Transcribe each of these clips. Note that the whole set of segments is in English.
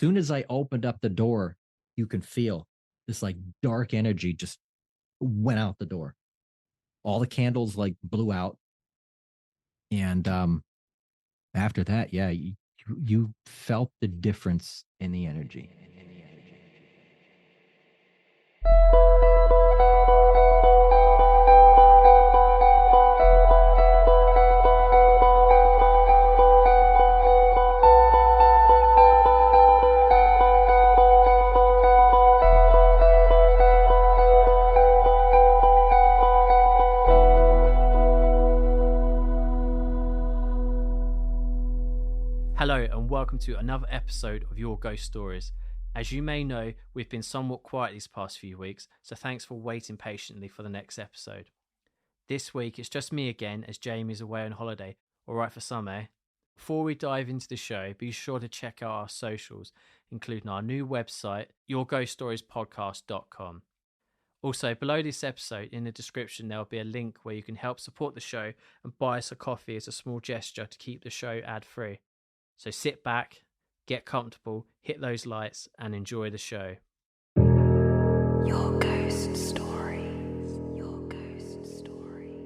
soon as I opened up the door, you can feel this like dark energy just went out the door. All the candles like blew out. And after that, yeah, you felt the difference in the energy. Hello and welcome to another episode of Your Ghost Stories. As you may know, we've been somewhat quiet these past few weeks, so thanks for waiting patiently for the next episode. This week it's just me again as Jamie's away on holiday. Alright for some, eh? Before we dive into the show, be sure to check out our socials, including our new website, yourghoststoriespodcast.com. Also, below this episode, in the description, there will be a link where you can help support the show and buy us a coffee as a small gesture to keep the show ad-free. So sit back, get comfortable, hit those lights, and enjoy the show. Your Ghost Stories. Your Ghost Stories.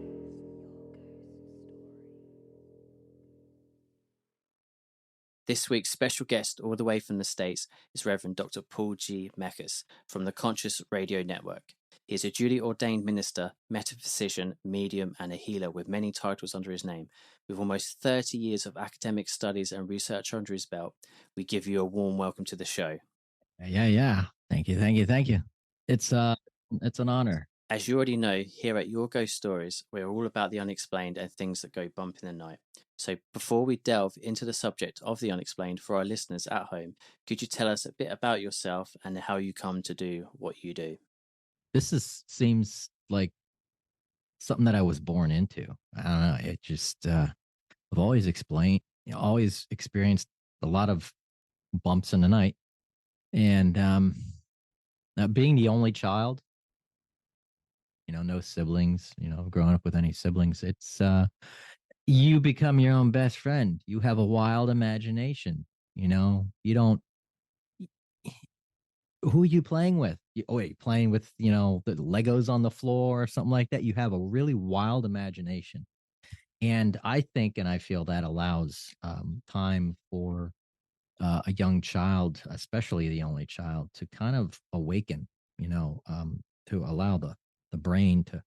This week's special guest, all the way from the States, is Rev.Dr. Paul G Meckes from the Conscious Radio Network. He is a duly ordained minister, metaphysician, medium, and a healer with many titles under his name. With almost 30 years of academic studies and research under his belt, we give you a warm welcome to the show. Yeah. Thank you. It's an honor. As you already know, here at Your Ghost Stories, we're all about the unexplained and things that go bump in the night. So before we delve into the subject of the unexplained for our listeners at home, could you tell us a bit about yourself and how you come to do what you do? Seems like something that I was born into. I don't know. It just I've always always experienced a lot of bumps in the night, and now being the only child, no siblings, growing up with any siblings, it's you become your own best friend. You have a wild imagination. You don't. Who are you playing with? Playing with the Legos on the floor or something like that. You have a really wild imagination, and I think and I feel that allows time for a young child, especially the only child, to kind of awaken. To allow the brain to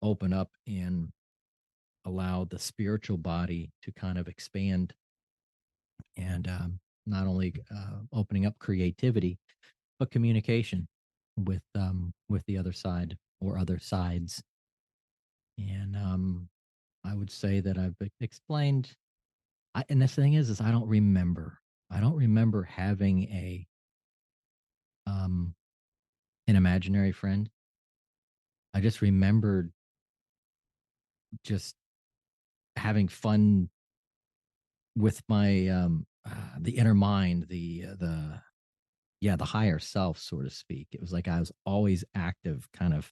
open up and allow the spiritual body to kind of expand, and not only opening up creativity but communication with the other side or other sides. And I would say that I've explained. And the thing is I don't remember. I don't remember having um an imaginary friend. I just remembered just having fun with my the inner mind, the higher self, so to speak. It was like I was always active, kind of,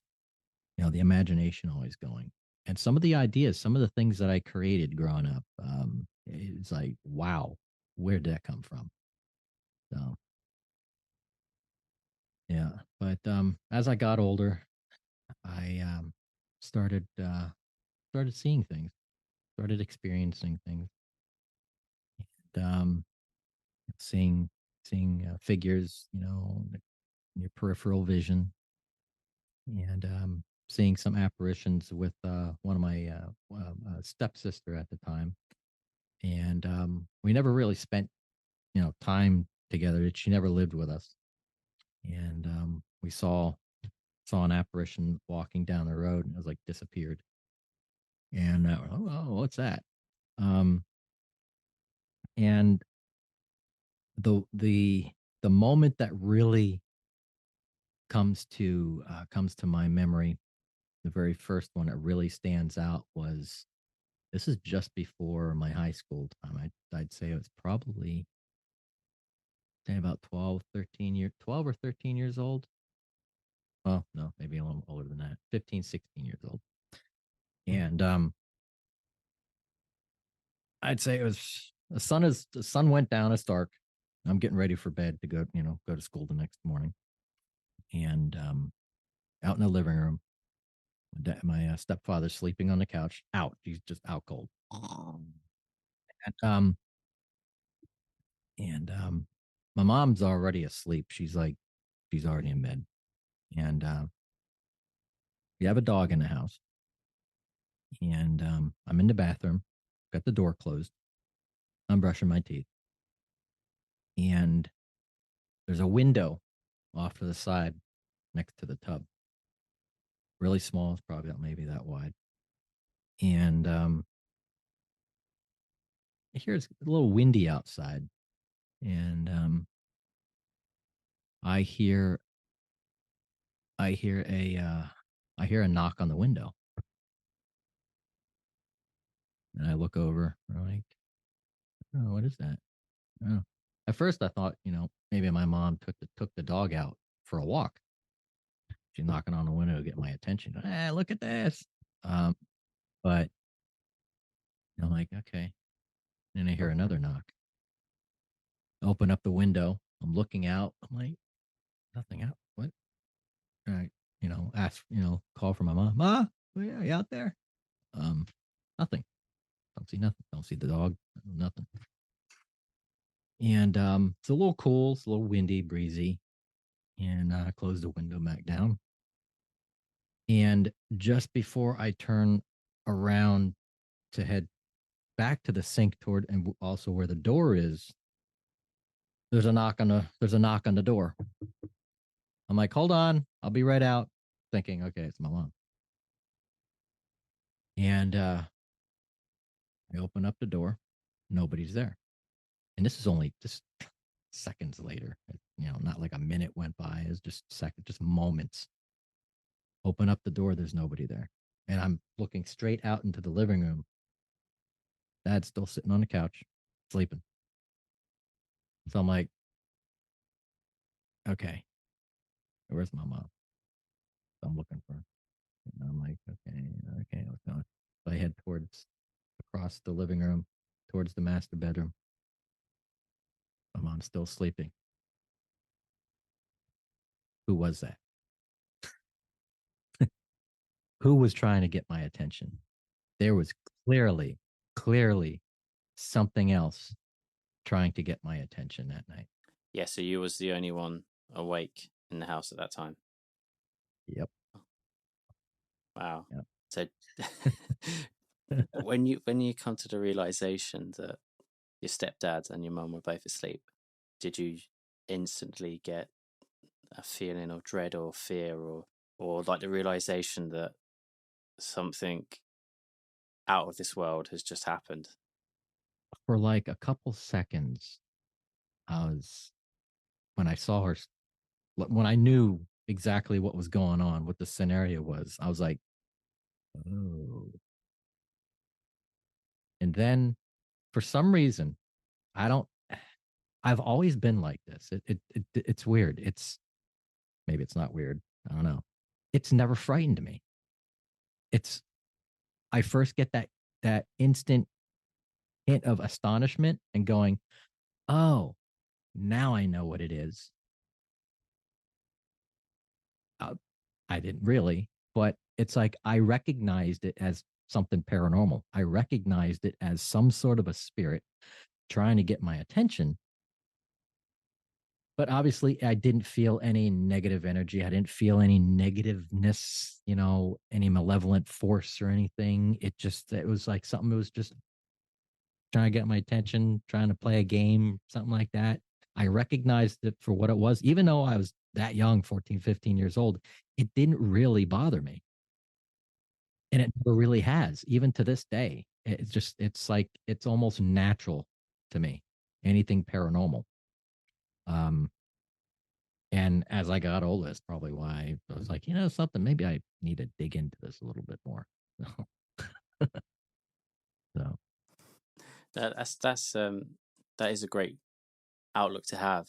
the imagination always going. And some of the ideas, some of the things that I created growing up, it's like, wow, where did that come from? So, yeah. But as I got older, I started seeing things, started experiencing things, and, seeing figures, in your peripheral vision, and seeing some apparitions with one of my stepsister at the time. And we never really spent time together. She never lived with us, and we saw an apparition walking down the road, and it was like disappeared. And what's that? Um, and the the moment that really comes to my memory, the very first one that really stands out was, this is just before my high school time. I'd say it was probably, say, about 12 or 13 years old. Well, no, maybe a little older than that, 15, 16 years old. And I'd say it was, the sun went down, it's dark, I'm getting ready for bed to go, go to school the next morning. And out in the living room, my stepfather's sleeping on the couch. Out, he's just out cold. And my mom's already asleep. She's already in bed. And we have a dog in the house. And I'm in the bathroom, got the door closed. I'm brushing my teeth. And there's a window off to the side next to the tub. Really small. It's probably not maybe that wide. And I hear it's a little windy outside. And I hear I hear a knock on the window. And I look over. I'm like, oh, what is that? Oh. At first I thought, maybe my mom took the dog out for a walk. She's knocking on the window to get my attention. Hey, look at this. Um, but I'm like, okay. And I hear another knock. Open up the window. I'm looking out. I'm like, nothing out. What? I, ask, call for my mom. Ma, are you out there? Um, Nothing. Don't see nothing. Don't see the dog. Nothing. And it's a little cool. It's a little windy, breezy. And I close the window back down. And just before I turn around to head back to the sink toward and also where the door is, there's a knock on the door. I'm like, hold on, I'll be right out. Thinking, okay, it's my mom. And I open up the door. Nobody's there. And this is only just seconds later. Not like a minute went by. It's just seconds, just moments. Open up the door. There's nobody there. And I'm looking straight out into the living room. Dad's still sitting on the couch, sleeping. So I'm like, okay, where's my mom? So I'm looking for her. And I'm like, okay, what's going on? So I head across the living room, towards the master bedroom. My mom's still sleeping. Who was that? Who was trying to get my attention? There was clearly something else trying to get my attention that night. Yeah, so you was the only one awake in the house at that time. Yep. Wow. Yep. So when you come to the realization that your stepdad and your mum were both asleep, did you instantly get a feeling of dread or fear or like the realization that something out of this world has just happened? For like a couple seconds, when I saw her, when I knew exactly what was going on, what the scenario was, I was like, oh. And then for some reason, I don't, I've always been like this. It's weird. Maybe it's not weird. I don't know. It's never frightened me. It's, I first get that instant hint of astonishment and going, oh, now I know what it is. Uh, I didn't really, but it's like I recognized it as something paranormal. I recognized it as some sort of a spirit trying to get my attention. But obviously, I didn't feel any negative energy. I didn't feel any negativeness, any malevolent force or anything. It was like something that was just trying to get my attention, trying to play a game, something like that. I recognized it for what it was, even though I was that young, 14, 15 years old. It didn't really bother me. And it never really has, even to this day. It's like, it's almost natural to me, anything paranormal. Um, and as I got older, that's probably why I was like, something, maybe I need to dig into this a little bit more. So, That is a great outlook to have.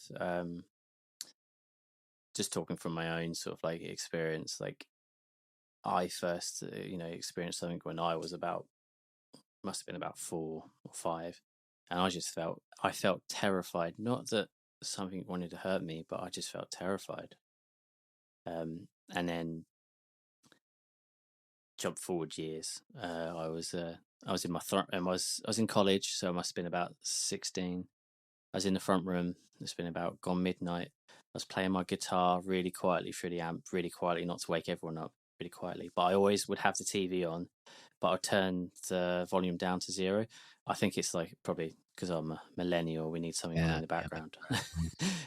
Just talking from my own sort of like experience, like I first experienced something when I was must have been about 4 or 5, and I felt terrified. Not that something wanted to hurt me, but I just felt terrified. And then jump forward years. I was in my I was in college, so I must have been about 16. I was in the front room. It's been about gone midnight. I was playing my guitar really quietly through the amp, really quietly, not to wake everyone up, really quietly. But I always would have the TV on, but I'd turn the volume down to 0. I think it's like probably because I'm a millennial, we need something on in the Yeah, background.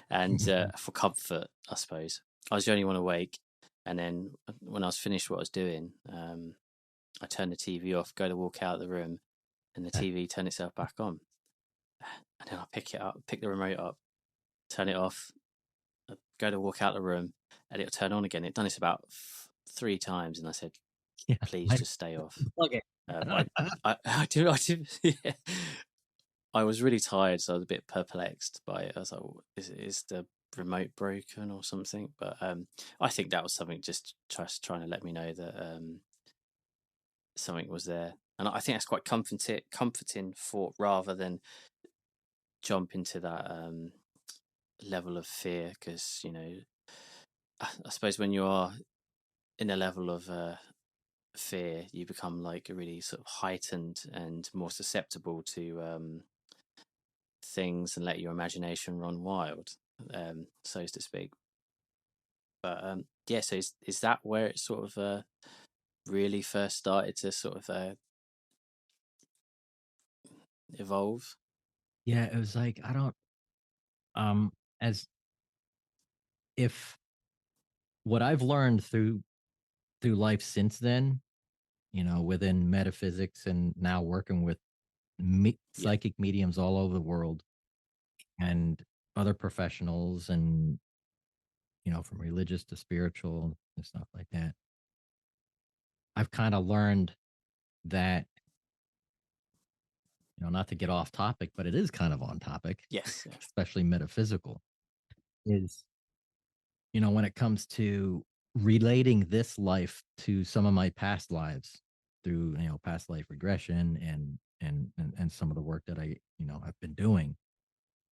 And for comfort, I suppose. I was the only one awake. And then when I was finished what I was doing, I turned the TV off, go to walk out of the room, and the TV turned itself back on. And then I pick the remote up, turn it off, go to walk out the room, and it'll turn on again. It done this about 3 times, and I said, yeah. "Please just stay off." Plug it. I did. Yeah. I was really tired, so I was a bit perplexed by it. I was like, "Is the remote broken or something?" But I think that was something just trying to let me know that something was there, and I think that's quite comforting for rather than jump into that level of fear, because I suppose when you are in a level of fear, you become like really sort of heightened and more susceptible to things and let your imagination run wild, so to speak. But yeah, so is that where it sort of really first started to sort of evolve? Yeah, it was like I don't as if what I've learned through life since then, within metaphysics and now working with Yeah, psychic mediums all over the world and other professionals and from religious to spiritual and stuff like that. I've kind of learned that, not to get off topic, but it is kind of on topic, yes, yeah, especially metaphysical, is, when it comes to relating this life to some of my past lives through, past life regression and some of the work that I've been doing,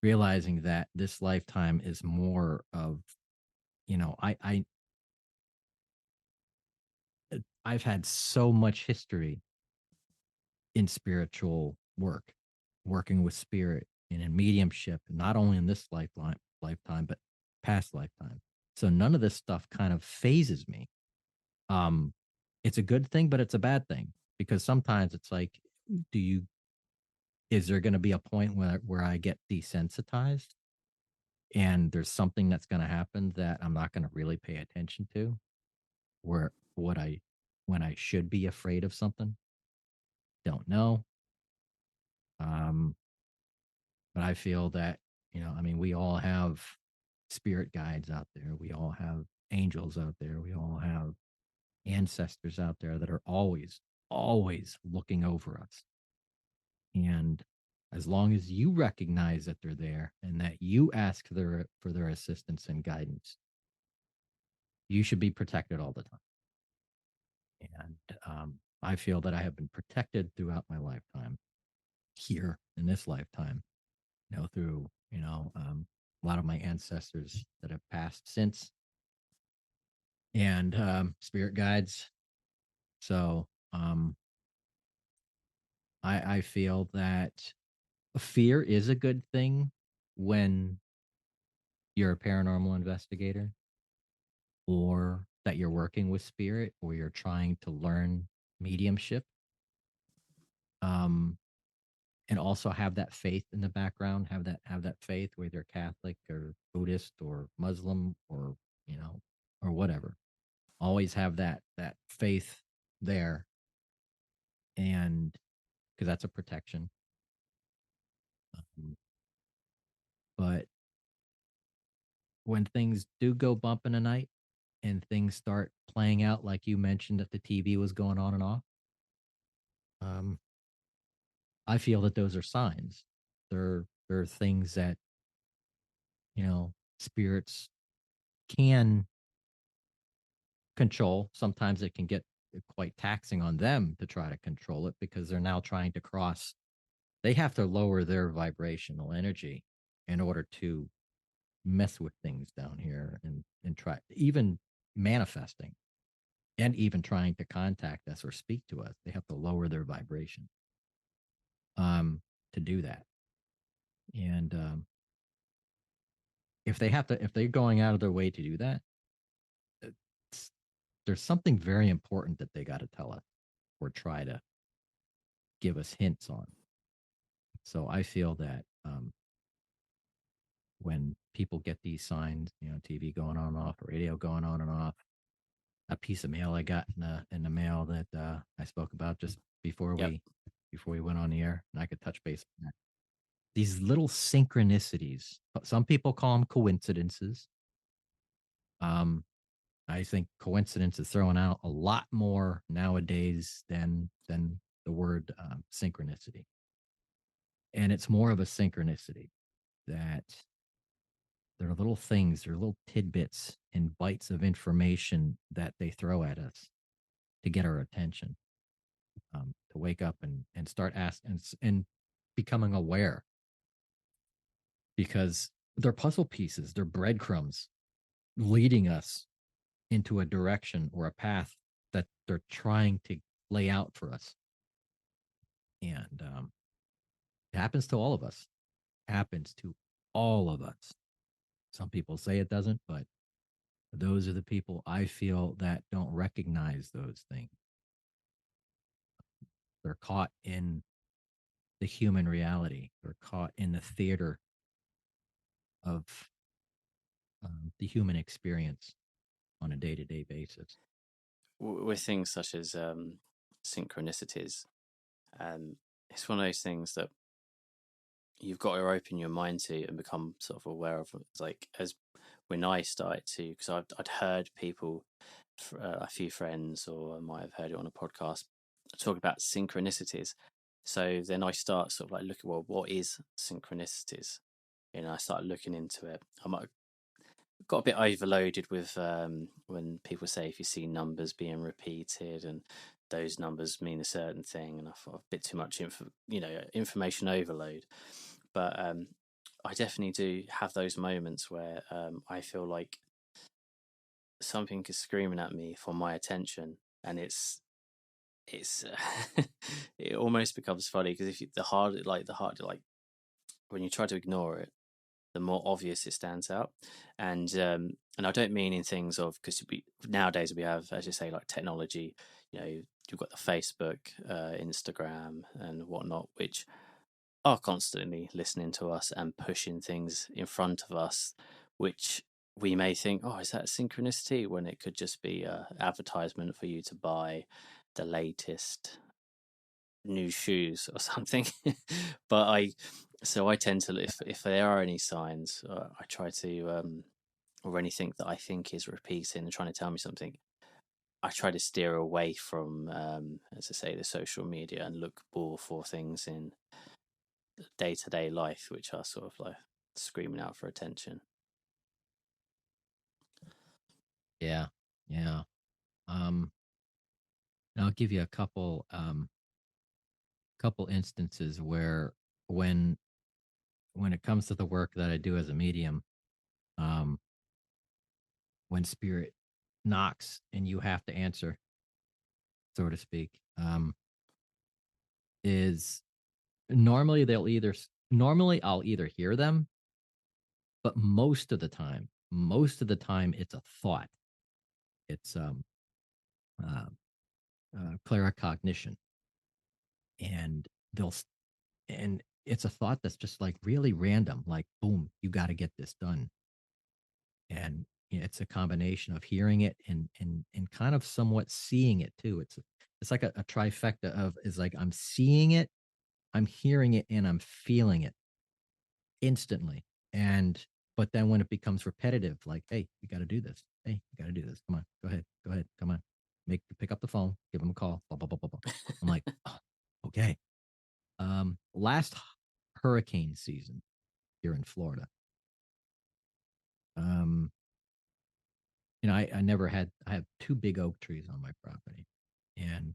realizing that this lifetime is more of, I've had so much history in spiritual work, working with spirit and in mediumship, not only in this lifetime, but past lifetime. So none of this stuff kind of phases me. Um, it's a good thing, but it's a bad thing because sometimes it's like, do you, is there going to be a point where I get desensitized and there's something that's going to happen that I'm not going to really pay attention to, where when I should be afraid of something? Don't know. Um, but I feel that, I mean, we all have spirit guides out there. We all have angels out there. We all have ancestors out there that are always, always looking over us. And as long as you recognize that they're there and that you ask for their assistance and guidance, you should be protected all the time. And I feel that I have been protected throughout my lifetime here in this lifetime, through, a lot of my ancestors that have passed since and spirit guides. So I feel that fear is a good thing when you're a paranormal investigator or that you're working with spirit or you're trying to learn mediumship. Um, and also have that faith in the background, have that faith, whether you're Catholic or Buddhist or Muslim or, or whatever. Always have that faith there, and because that's a protection. Um, but when things do go bump in the night and things start playing out like you mentioned that the TV was going on and off, um, I feel that those are signs. They're things that spirits can control. Sometimes it can get quite taxing on them to try to control it because they're now trying to cross. They have to lower their vibrational energy in order to mess with things down here and try even manifesting and even trying to contact us or speak to us. They have to lower their vibration to do that. And if they're going out of their way to do that, it's, there's something very important that they got to tell us or try to give us hints on. So I feel that when people get these signs, TV going on and off, radio going on and off, a piece of mail I got in the mail that I spoke about just Yep. before we went on the air, and I could touch base on that. These little synchronicities. Some people call them coincidences. Um, I think coincidence is throwing out a lot more nowadays than the word synchronicity, and it's more of a synchronicity that there are little things, there are little tidbits and bites of information that they throw at us to get our attention, to wake up and start asking and becoming aware because they're puzzle pieces, they're breadcrumbs leading us into a direction or a path that they're trying to lay out for us. And it happens to all of us. Happens to all of us. Some people say it doesn't, but those are the people I feel that don't recognize those things. They're caught in the human reality. They're caught in the theater of the human experience on a day to day basis. With things such as synchronicities, it's one of those things that you've got to open your mind to and become sort of aware of. It's like as when I started to, because I'd heard people, a few friends, or I might have heard it on a podcast, talk about synchronicities. So then I start sort of like looking, well, what is synchronicities? And I start looking into it. I might got a bit overloaded with when people say if you see numbers being repeated and those numbers mean a certain thing, and I thought a bit too much information overload. But I definitely do have those moments where I feel like something is screaming at me for my attention, and it's it almost becomes funny because if you, the harder like when you try to ignore it, the more obvious it stands out. And I don't mean in things of, because nowadays we have, as you say, like technology. You've got the Facebook, Instagram, and whatnot, which are constantly listening to us and pushing things in front of us, which we may think, oh, is that synchronicity? When it could just be an advertisement for you to buy the latest new shoes or something. But I tend to, if there are any signs, I try to or anything that I think is repeating and trying to tell me something, I try to steer away from, as I say, the social media and look more for things in day to day life which are sort of like screaming out for attention. Yeah, yeah. And I'll give you a couple instances where when when it comes to the work that I do as a medium, um, when spirit knocks and you have to answer, so to speak, is normally I'll either hear them, but most of the time it's a thought. It's uh, claircognition, and they'll and it's a thought that's just like really random, like boom, you got to get this done. And it's a combination of hearing it and kind of somewhat seeing it too. It's like a trifecta of is like I'm seeing it, I'm hearing it, and I'm feeling it instantly. And but then when it becomes repetitive, like, hey, you got to do this. Hey, you got to do this. Come on, go ahead, come on. Pick up the phone, give them a call. Blah blah blah blah blah. I'm like, oh, okay. Last hurricane season here in Florida, um, I have two big oak trees on my property. And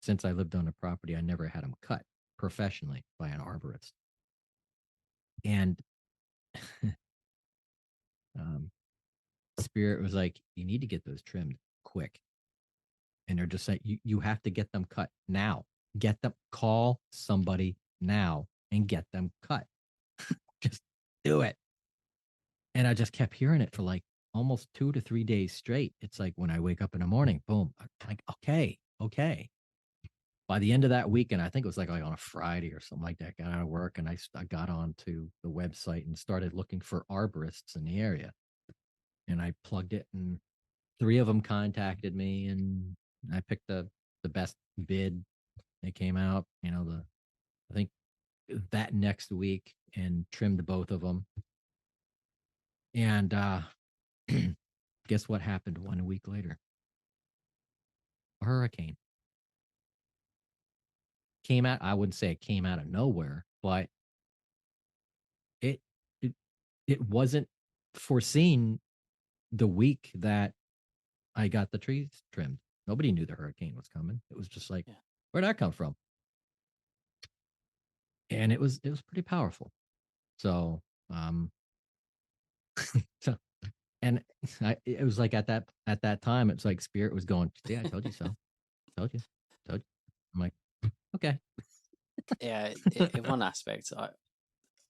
since I lived on the property, I never had them cut professionally by an arborist. And Spirit was like, you need to get those trimmed quick. And they're just like, you have to get them cut now. Get them, call somebody now and get them cut. Just do it. And I just kept hearing it for like almost 2 to 3 days straight. It's like when I wake up in the morning, boom, I'm like, okay, okay. By the end of that weekend, I think it was like on a Friday or something like that, I got out of work and I got onto the website and started looking for arborists in the area. And I plugged it, and three of them contacted me, and I picked the best bid. They came out, I think that next week, and trimmed both of them. And guess what happened 1 week later? A hurricane came out. I wouldn't say it came out of nowhere, but it it, it wasn't foreseen the week that I got the trees trimmed. Nobody knew the hurricane was coming. It was just like, Yeah. where'd that come from? And it was pretty powerful. So um so and it was like at that time, it's like spirit was going, see, I told you so. Told you. Told you. I'm like, okay. Yeah, in one aspect,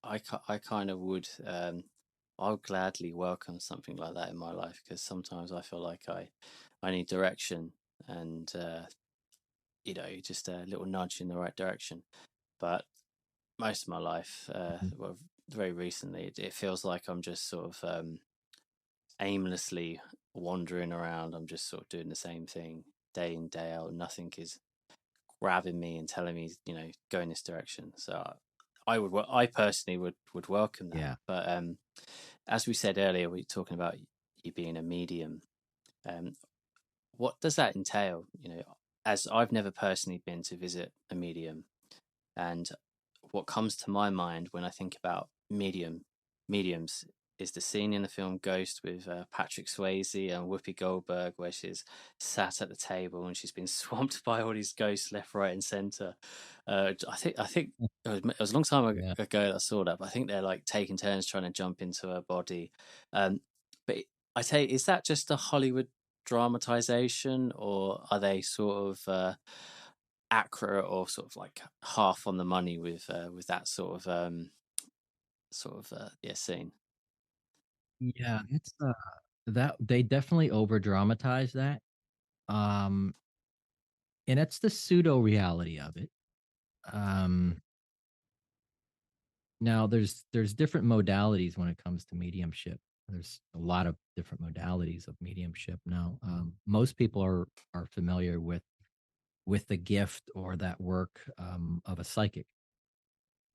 I kind of would I would gladly welcome something like that in my life, because sometimes I feel like I need direction, and just a little nudge in the right direction. But most of my life, well, very recently, it feels like I'm just sort of aimlessly wandering around. I'm just sort of doing the same thing day in, day out. Nothing is grabbing me and telling me, go in this direction. So I personally would welcome that. Yeah. But as we said earlier, we were talking about you being a medium. Um, what does that entail? As I've never personally been to visit a medium, and what comes to my mind when I think about mediums is the scene in the film Ghost with Patrick Swayze and Whoopi Goldberg, where she's sat at the table and she's been swamped by all these ghosts left, right, and center. I think it was a long time Yeah. ago that I saw that, but I think they're like taking turns trying to jump into her body. Um, but I tell you, is that just a Hollywood dramatization, or are they sort of accurate, or sort of like half on the money with that sort of scene? Yeah. It's that they definitely over dramatize that. Um and it's the pseudo reality of it. Um Now there's different modalities when it comes to mediumship. There's a lot of different modalities of mediumship. Now, most people are familiar with the gift or that work of a psychic,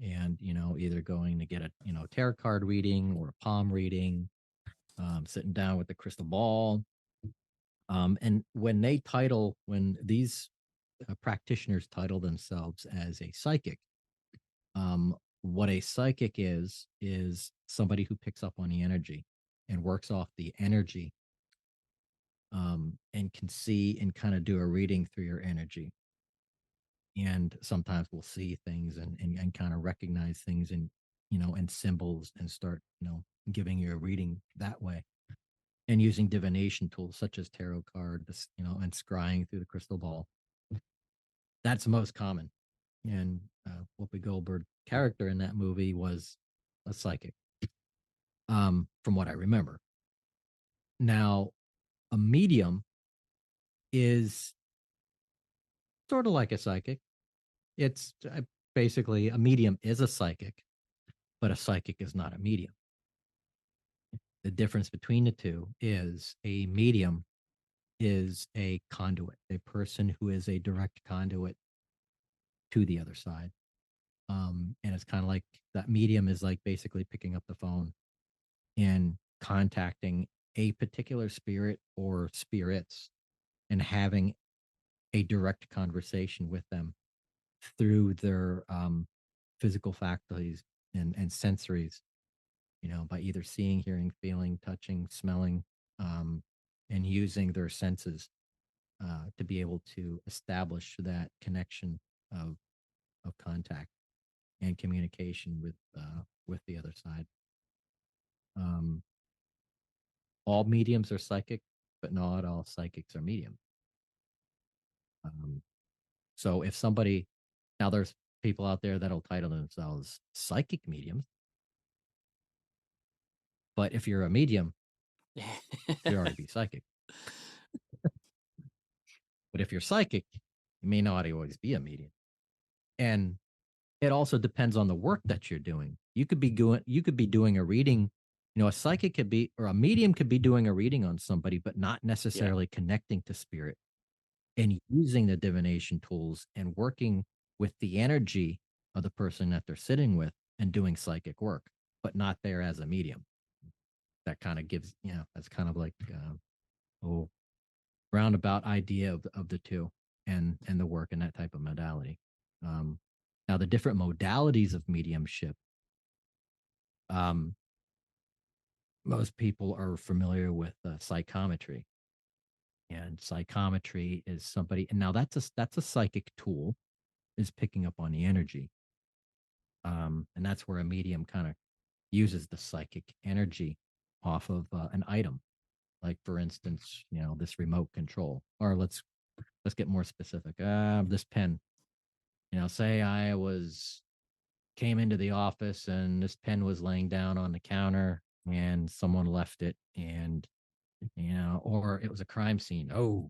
and either going to get a tarot card reading or a palm reading, sitting down with the crystal ball. And when these practitioners title themselves as a psychic, what a psychic is somebody who picks up on the energy and works off the energy, and can see and kind of do a reading through your energy. And sometimes we'll see things and kind of recognize things and symbols, and start giving you a reading that way, and using divination tools such as tarot card, and scrying through the crystal ball. That's most common. And Whoopi Goldberg character in that movie was a psychic, from what I remember. Now, a medium is sort of like a psychic. It's basically a medium is a psychic, but a psychic is not a medium. The difference between the two is a medium is a conduit, a person who is a direct conduit to the other side. And it's kind of like that medium is like basically picking up the phone and contacting a particular spirit or spirits, and having a direct conversation with them through their physical faculties and sensories, by either seeing, hearing, feeling, touching, smelling, um, and using their senses to be able to establish that connection of contact and communication with the other side. Um, all mediums are psychic, but not all psychics are medium. Um, so if somebody, now there's people out there that'll title themselves psychic mediums, but if you're a medium, you should already be psychic. But if you're psychic, you may not always be a medium. And it also depends on the work that you're doing. You could be doing a reading, a psychic could be, or a medium could be doing a reading on somebody, but not Yeah. necessarily connecting to spirit and using the divination tools and working with the energy of the person that they're sitting with and doing psychic work, but not there as a medium. That kind of gives, that's kind of like a roundabout idea of the two and the work in that type of modality. Um, Now, the different modalities of mediumship, um, most people are familiar with psychometry, and psychometry is somebody. And now that's a psychic tool, is picking up on the energy, and that's where a medium kind of uses the psychic energy off of an item, like for instance, this remote control, or let's get more specific. This pen. Say I came into the office and this pen was laying down on the counter and someone left it, and or it was a crime scene. Oh,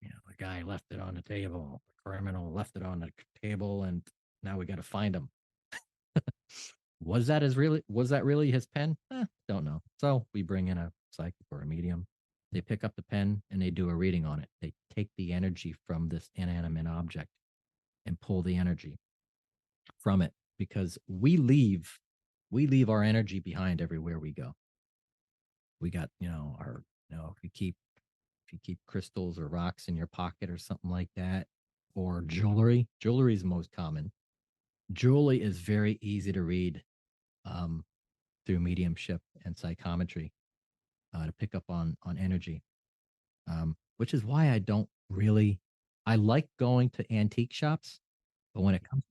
the guy left it on the table. The criminal left it on the table, and now we got to find him. Was that really his pen? Don't know. So we bring in a psychic or a medium. They pick up the pen and they do a reading on it. They take the energy from this inanimate object and pull the energy from it, because we leave our energy behind everywhere we go. We got, our, if you keep crystals or rocks in your pocket or something like that, or jewelry is most common. Jewelry is very easy to read um, through mediumship and psychometry, to pick up on energy, which is why I like going to antique shops, but when it comes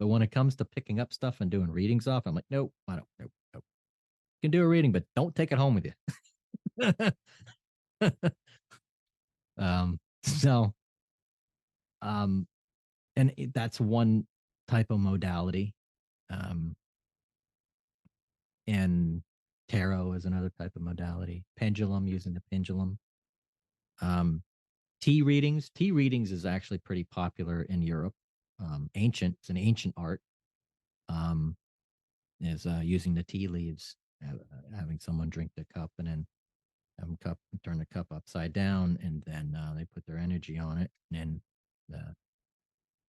but when it comes to picking up stuff and doing readings off, I'm like, nope, I don't, nope, nope. You can do a reading, but don't take it home with you. So, um, that's one type of modality. Um, and tarot is another type of modality. Pendulum, using the pendulum. Um, tea readings is actually pretty popular in Europe. It's an ancient art. Um, is using the tea leaves, having someone drink the cup and then have them turn the cup upside down, and then they put their energy on it, and then the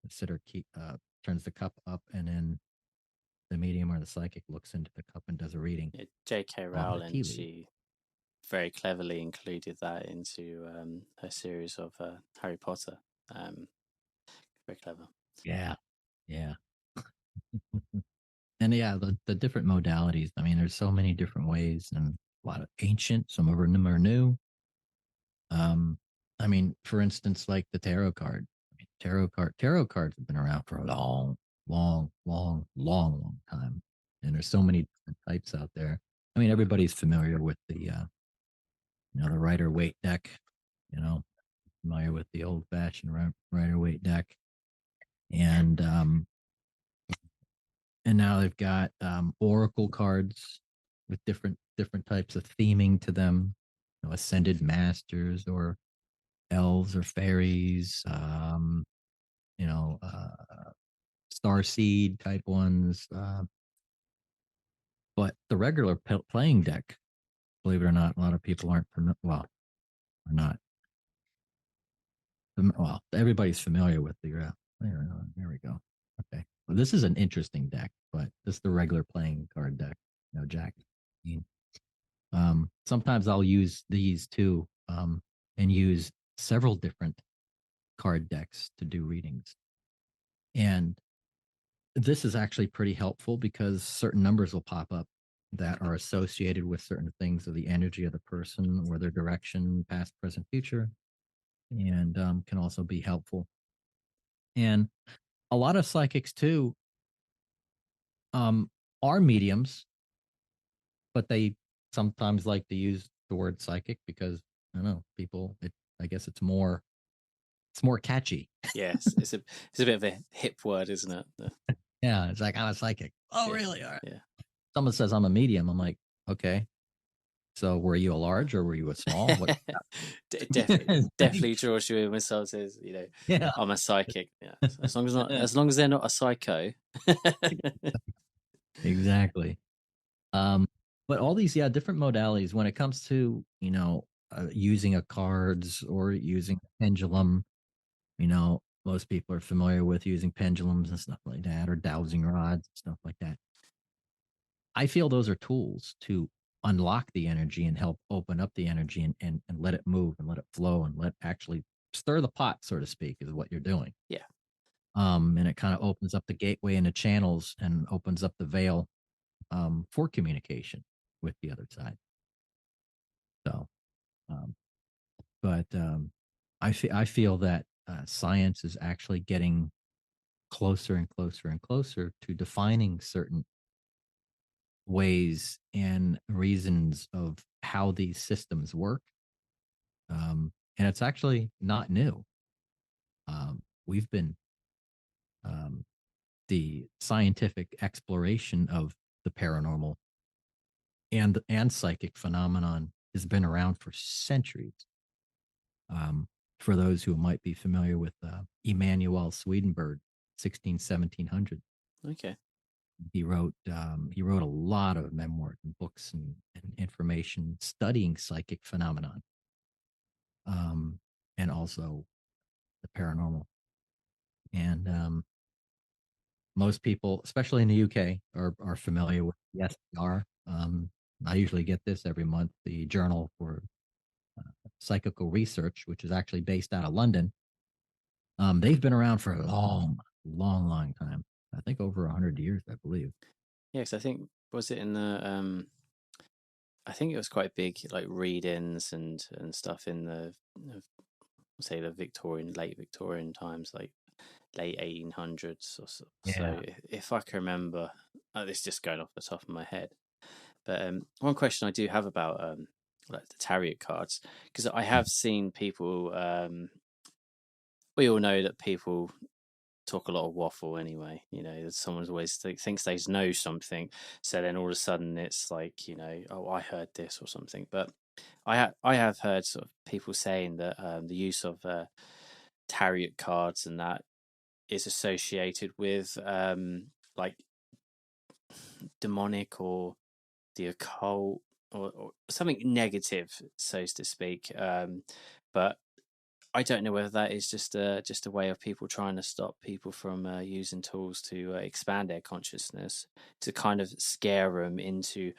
sitter turns the cup up, and then the medium or the psychic looks into the cup and does a reading Yeah, J.K. on the tea Rowling, leaf. she very cleverly included that into her series of Harry Potter. Very clever. Yeah, yeah. And yeah, the different modalities. I mean, there's so many different ways, and a lot of ancient. Some of them are new. Um, I mean, for instance, like the tarot card. I mean, tarot cards have been around for a long, long, long, long, long time, and there's so many different types out there. I mean, everybody's familiar with the Rider Waite deck. You know, familiar with the old fashioned Rider Waite deck, and now they've got oracle cards with different types of theming to them. Ascended masters or elves or fairies. You know, star seed type ones. But the regular playing deck, believe it or not, a lot of people aren't well, are not. Well, everybody's familiar with the. There we go. Okay, well, this is an interesting deck, but this is the regular playing card deck. Jack. Sometimes I'll use these too, and use several different card decks to do readings. And this is actually pretty helpful because certain numbers will pop up that are associated with certain things of the energy of the person or their direction, past, present, future, and can also be helpful. And a lot of psychics too um, are mediums, but they sometimes like to use the word psychic because I don't know, people. I guess it's more catchy. Yes, it's a bit of a hip word, isn't it? Yeah, it's like I'm a psychic. Oh, Yeah, really? All right. yeah. Someone says I'm a medium. I'm like, okay. So were you a large or were you a small? What? Definitely draws you in when someone says, Yeah, I'm a psychic. Yeah, as long as they're not a psycho. exactly. But all these, yeah, different modalities when it comes to using a cards or using a pendulum. Most people are familiar with using pendulums and stuff like that, or dowsing rods, stuff like that. I feel those are tools to unlock the energy and help open up the energy and let it move and let it flow and let actually stir the pot, so to speak, is what you're doing. Yeah. And it kind of opens up the gateway and the channels and opens up the veil for communication with the other side. So, um, but I feel that science is actually getting closer and closer and closer to defining certain ways and reasons of how these systems work. And it's actually not new. We've been um, the scientific exploration of the paranormal and psychic phenomenon has been around for centuries. For those who might be familiar with Emanuel Swedenborg, 1700. Okay. He wrote a lot of memoirs and books and information studying psychic phenomenon, um, and also the paranormal. And most people, especially in the UK, are familiar with the SPR. I usually get this every month, the Journal for Psychical Research, which is actually based out of London. They've been around for a long, long, long time. I think over 100 years, I believe. Yeah, 'cause I think was it in the I think it was quite big, like read-ins and stuff in the say the late Victorian times, like late 1800s or so. So Yeah. if I can remember, this is just going off the top of my head. But one question I do have about like the tarot cards, because I have seen people. We all know that people talk a lot of waffle anyway. Someone's always thinks they know something, so then all of a sudden it's like, oh, I heard this or something. But I have heard sort of people saying that the use of tarot cards and that is associated with like demonic or the occult or something negative, so to speak. But I don't know whether that is just a way of people trying to stop people from using tools to expand their consciousness, to kind of scare them into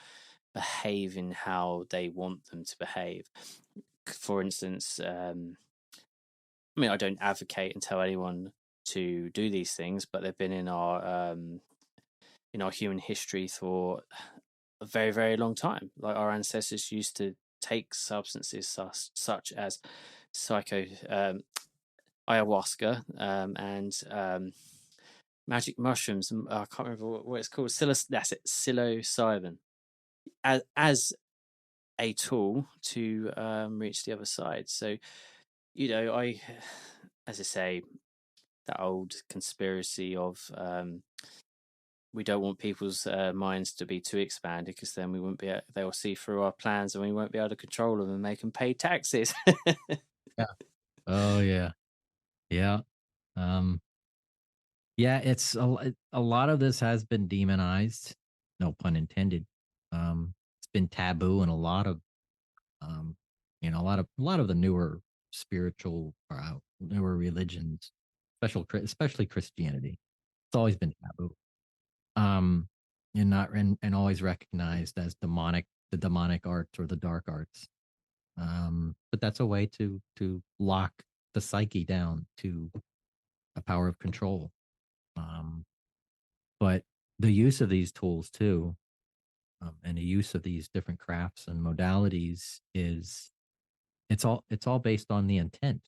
behaving how they want them to behave. For instance, I mean, I don't advocate and tell anyone to do these things, but they've been in our human history for a very, very long time. Like our ancestors used to take substances such as psycho ayahuasca and magic mushrooms. I can't remember what it's called. That's it, psilocybin, as a tool to reach the other side. So, as I say, that old conspiracy of we don't want people's minds to be too expanded because then we won't they'll see through our plans and we won't be able to control them and make them pay taxes. Yeah. Oh yeah. Yeah. Um, yeah, a lot of this has been demonized, no pun intended. It's been taboo in a lot of um, a lot of the newer spiritual or newer religions, especially Christianity. It's always been taboo. Um, and not and always recognized as the demonic arts or the dark arts. But that's a way to lock the psyche down to a power of control. Um, but the use of these tools too, and the use of these different crafts and modalities it's all based on the intent.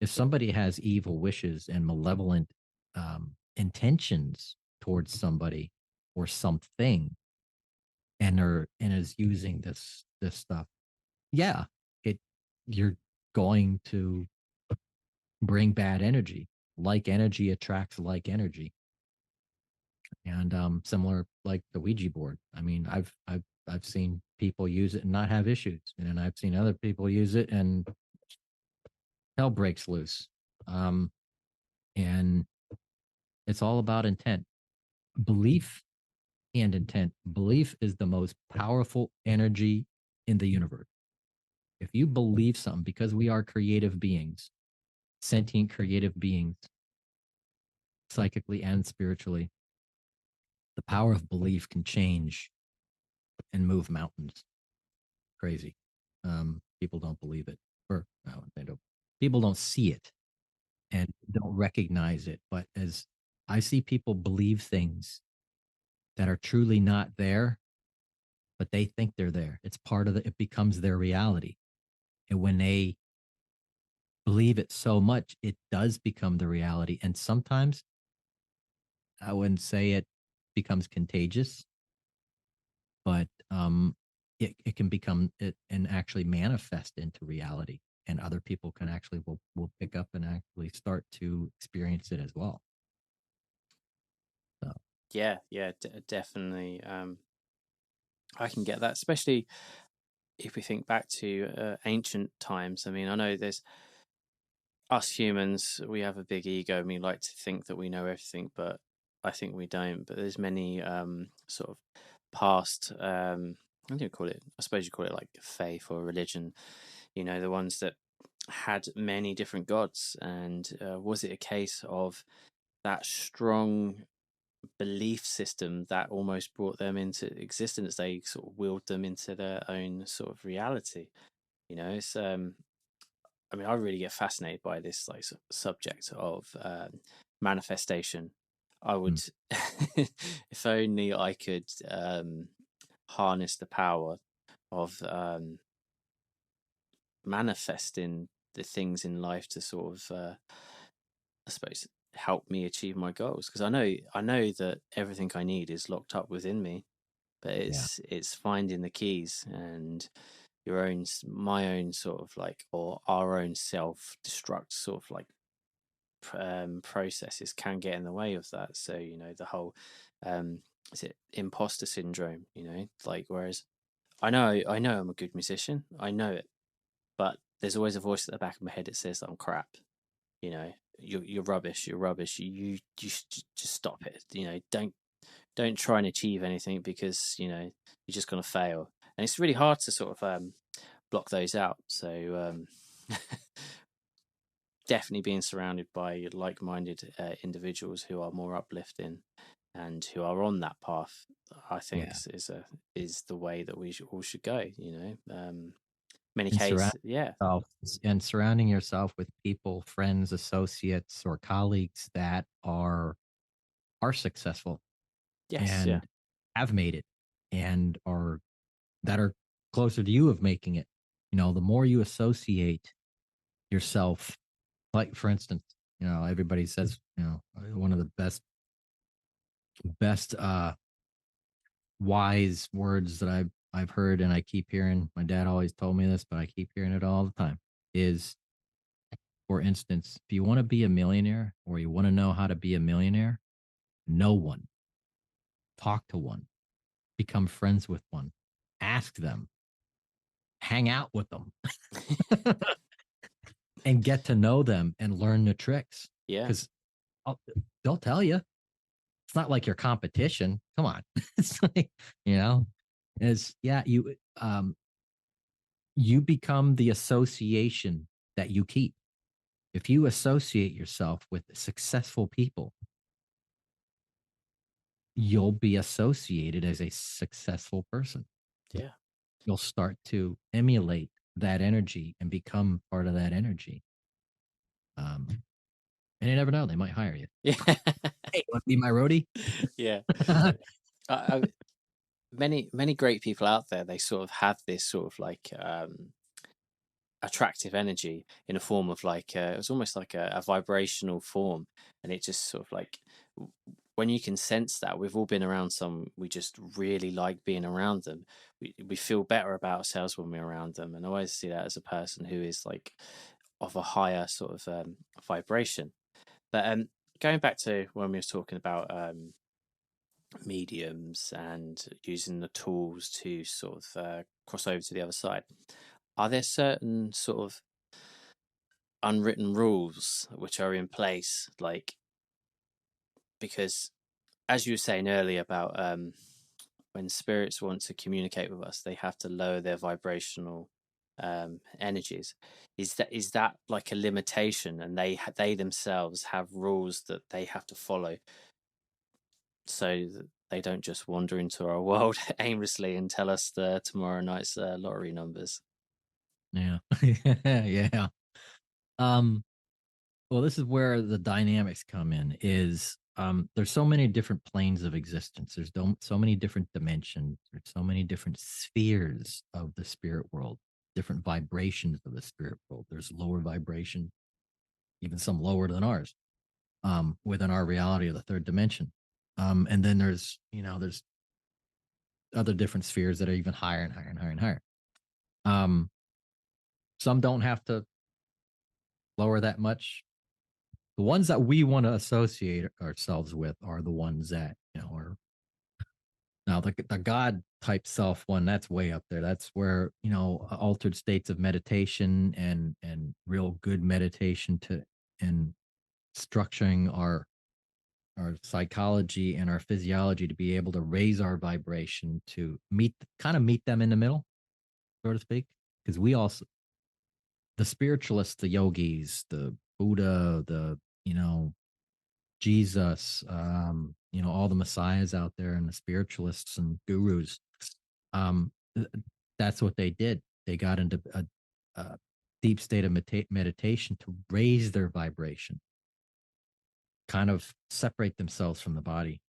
If somebody has evil wishes and malevolent intentions towards somebody or something, and is using this stuff, yeah, it you're going to bring bad energy. Like energy attracts like energy. And similar like the Ouija board. I mean, I've seen people use it and not have issues, and I've seen other people use it and hell breaks loose. Um, and it's all about intent, belief, and intent. Belief is the most powerful energy in the universe. If you believe something, because we are creative beings, sentient creative beings, psychically and spiritually, the power of belief can change and move mountains. Crazy. People don't believe it, or no, they don't. People don't see it and don't recognize it. But as I see people believe things that are truly not there, but they think they're there. It's part of the. It becomes their reality, and when they believe it so much, it does become the reality. And sometimes I wouldn't say it becomes contagious, but it can become it and actually manifest into reality, and other people can actually will pick up and actually start to experience it as well. So Yeah, yeah, definitely. I can get that, especially if we think back to ancient times. I mean, I know there's us humans, we have a big ego and we like to think that we know everything, but I think we don't. But there's many sort of past, what do you call it? I suppose you call it like faith or religion, you know, the ones that had many different gods. And was it a case of that strong belief system that almost brought them into existence? They sort of willed them into their own sort of reality. You know, it's I mean, I really get fascinated by this like subject of manifestation. I mm, would, if only I could harness the power of manifesting the things in life to sort of, I suppose, help me achieve my goals. Because I know that everything I need is locked up within me, but yeah, it's finding the keys and your own, my own sort of like, or our own self destruct sort of like processes can get in the way of that. So you know the whole um, is it imposter syndrome? You know, like whereas I know I'm a good musician, I know it, but there's always a voice at the back of my head that says that I'm crap. You know, you're rubbish. You're rubbish. Just stop it. You know, don't try and achieve anything because you know you're just gonna fail. And it's really hard to sort of block those out. So definitely being surrounded by like-minded individuals who are more uplifting and who are on that path, I think yeah, is the way that we all should go. You know, many and cases, yeah, surrounding yourself with people, friends, associates, or colleagues that are successful yes, yeah, and have made it and are that are closer to you of making it. You know, the more you associate yourself, like for instance, you know, everybody says, you know, one of the best wise words that I've heard and I keep hearing, my dad always told me this, but I keep hearing it all the time, is for instance, if you want to be a millionaire or you want to know how to be a millionaire, know one, talk to one, become friends with one, ask them, hang out with them, and get to know them and learn the tricks. yeah, Because they'll tell you. It's not like your competition. Come on. It's like, you know, it's yeah, you become the association that you keep. If you associate yourself with successful people, you'll be associated as a successful person. yeah. You'll start to emulate that energy and become part of that energy. And you never know, they might hire you. Yeah, Hey, want to be my roadie? yeah. I, many great people out there. They sort of have this sort of like attractive energy in a form of like it was almost like a vibrational form, and it just sort of like when you can sense that, we've all been around some, we just really like being around them. We feel better about ourselves when we're around them. And I always see that as a person who is like of a higher sort of vibration. But going back to when we were talking about mediums and using the tools to sort of cross over to the other side, are there certain sort of unwritten rules which are in place? Like, because as you were saying earlier about when spirits want to communicate with us, they have to lower their vibrational energies. Is that like a limitation, and they themselves have rules that they have to follow, so that they don't just wander into our world aimlessly and tell us the tomorrow night's lottery numbers? Yeah. Yeah. Um, well, this is where the dynamics come in is there's so many different planes of existence. There's so many different dimensions. There's so many different spheres of the spirit world, different vibrations of the spirit world. There's lower vibration, even some lower than ours, within our reality of the third dimension. And then there's other different spheres that are even higher and higher and higher and higher. Um, some don't have to lower that much. The ones that we want to associate ourselves with are the ones that are now the God type self one. That's way up there. That's where altered states of meditation and real good meditation to and structuring our psychology and our physiology to be able to raise our vibration to meet them in the middle, so to speak. Because we also, the spiritualists, the yogis, the Buddha, the Jesus, all the messiahs out there and the spiritualists and gurus, um, that's what they did. They got into a deep state of meditation to raise their vibration, kind of separate themselves from the body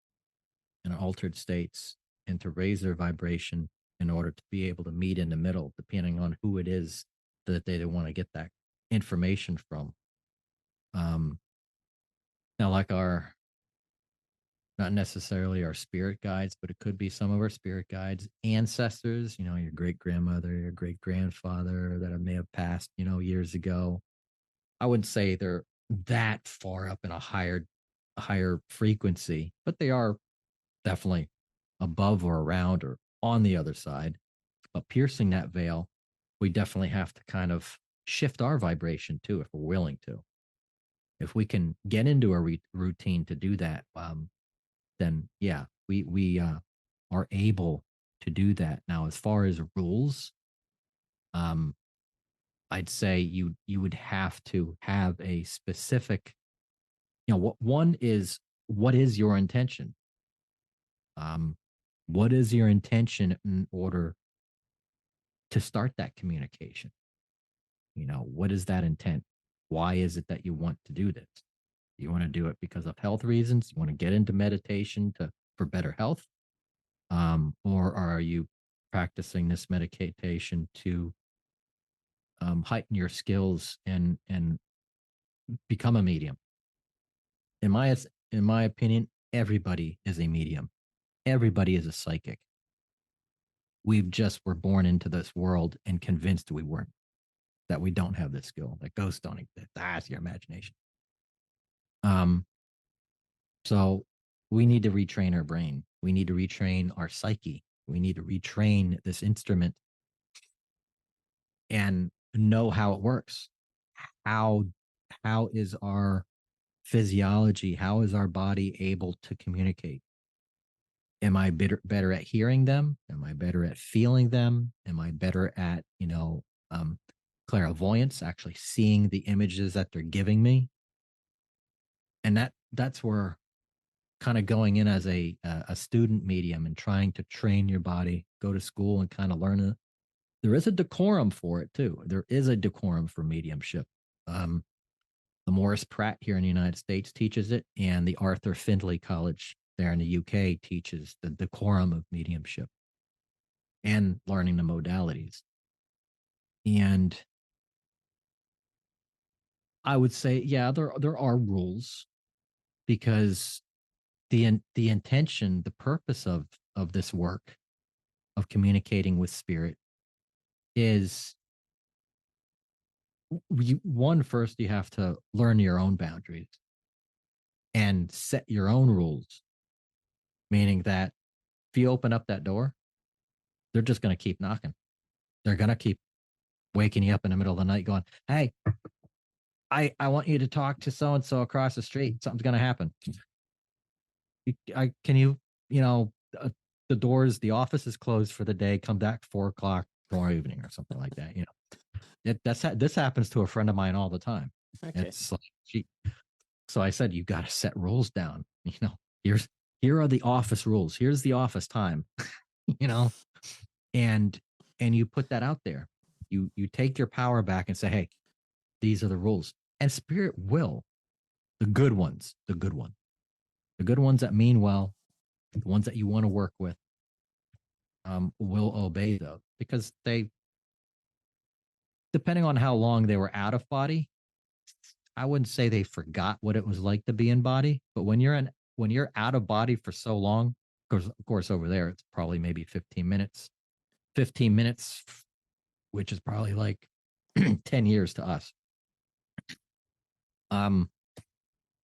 in altered states, and to raise their vibration in order to be able to meet in the middle, depending on who it is that they want to get that information from. Um, Now, like our not necessarily our spirit guides, but it could be some of our spirit guides, ancestors, your great grandmother, your great grandfather that may have passed, years ago. I wouldn't say they're that far up in a higher frequency, but they are definitely above or around or on the other side. But piercing that veil, we definitely have to kind of shift our vibration too, if we're willing to. If we can get into a routine to do that, then yeah, we are able to do that. Now, as far as rules, um, I'd say you would have to have a specific, what one is, what is your intention? Um, what is your intention in order to start that communication? What is that intent? Why is it that you want to do this? You want to do it because of health reasons? You want to get into meditation for better health? Or are you practicing this meditation to heighten your skills and become a medium? In my opinion, everybody is a medium. Everybody is a psychic. We've just were born into this world and convinced we weren't, that we don't have this skill, that ghosts don't exist. That's your imagination. Um, so we need to retrain our brain. We need to retrain our psyche. We need to retrain this instrument and know how it works. How how is our physiology? How is our body able to communicate? Am I better at hearing them? Am I better at feeling them? Am I better at clairvoyance, actually seeing the images that they're giving me? And that's where kind of going in as a student medium and trying to train your body, go to school and kind of learn it. There is a decorum for it too. There is a decorum for mediumship. Um, the Morris Pratt here in the United States teaches it, and the Arthur Findlay College there in the UK teaches the decorum of mediumship and learning the modalities. And I would say, yeah, there are rules because the intention, the purpose of this work of communicating with spirit is first you have to learn your own boundaries and set your own rules, meaning that if you open up that door, they're just going to keep knocking. They're going to keep waking you up in the middle of the night going, hey, I want you to talk to so and so across the street. Something's going to happen. Can you, you know, the doors, the office is closed for the day. Come back 4 o'clock tomorrow evening or something like that. You know, this happens to a friend of mine all the time. Okay. It's like so I said, you got to set rules down. You know, here are the office rules. Here's the office time. You know, and you put that out there. You take your power back and say, hey, these are the rules. And spirit will, the good ones, the good ones that mean well, the ones that you want to work with, will obey those because they, depending on how long they were out of body, I wouldn't say they forgot what it was like to be in body, but when you're out of body for so long, of course over there it's probably maybe 15 minutes, 15 minutes, which is probably like 10 years to us. Um,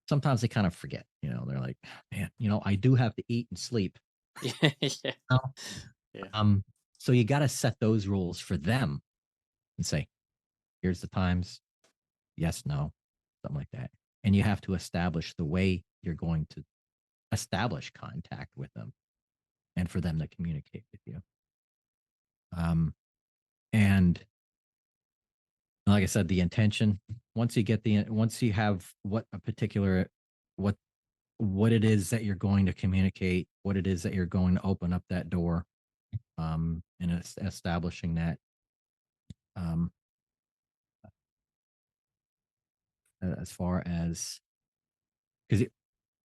Sometimes they kind of forget, you know, they're like, man, you know, I do have to eat and sleep. Yeah. Yeah. You know? Yeah. So you got to set those rules for them and say, here's the times, yes, no, something like that. And you have to establish the way you're going to establish contact with them and for them to communicate with you. And like I said, the intention, once you have what a particular, what, what it is that you're going to communicate, what it is that you're going to open up that door, and establishing that, um, as far as, because